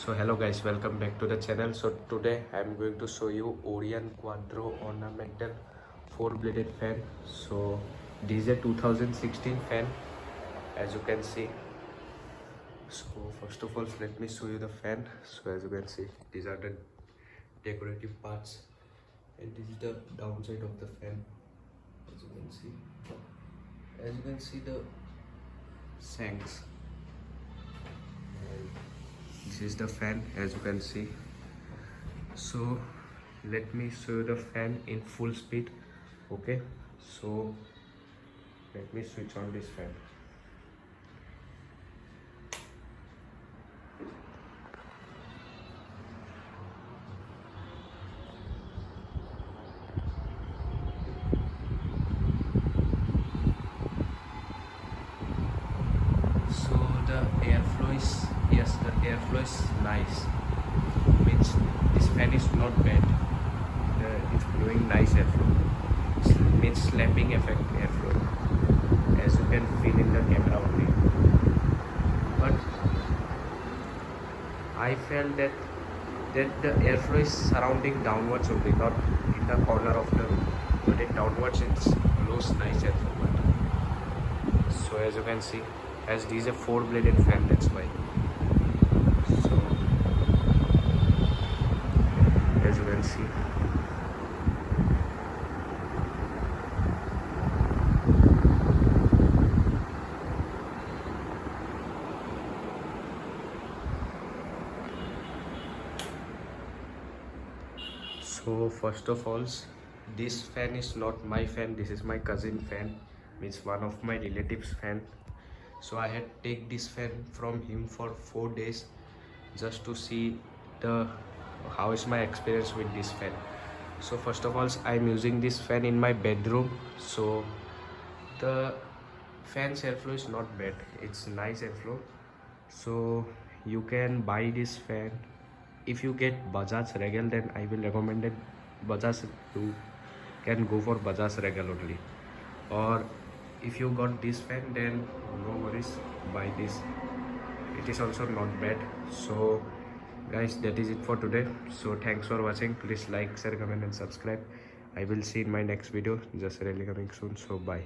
So hello guys, welcome back to the channel. So today I am going to show you Orient quadro ornamental 4-bladed fan. So this is a 2016 fan, as you can see. So first of all, let me show you the fan. So as you can see, these are the decorative parts and this is the downside of the fan. As you can see the shanks. This is the fan, as you can see. So let me show you the fan in full speed. Okay, so let me switch on this fan. So the airflow is, yes, the airflow is nice. Means this fan is not bad. It's blowing nice airflow. Means slapping effect airflow, as you can feel in the camera only. But I felt that the airflow is surrounding downwards only, not in the corner of the room. But in downwards it blows nice airflow. So as you can see, as this is a 4-bladed fan, that's why. So as you can see, so first of all, this fan is not my fan, this is my cousin fan, means one of my relatives fan. So I had take this fan from him for 4 days just to see the how is my experience with this fan. So first of all, I'm using this fan in my bedroom. So the fan's airflow is not bad, it's nice airflow. So you can buy this fan. If you get Bajaj Regal, then I will recommend it Bajaj. You can go for Bajaj Regal only. Or if you got this fan, then no worries, buy this. It is also not bad. So guys, that is it for today. So thanks for watching. Please like, share, comment and subscribe. I will see in my next video, just really coming soon. So bye.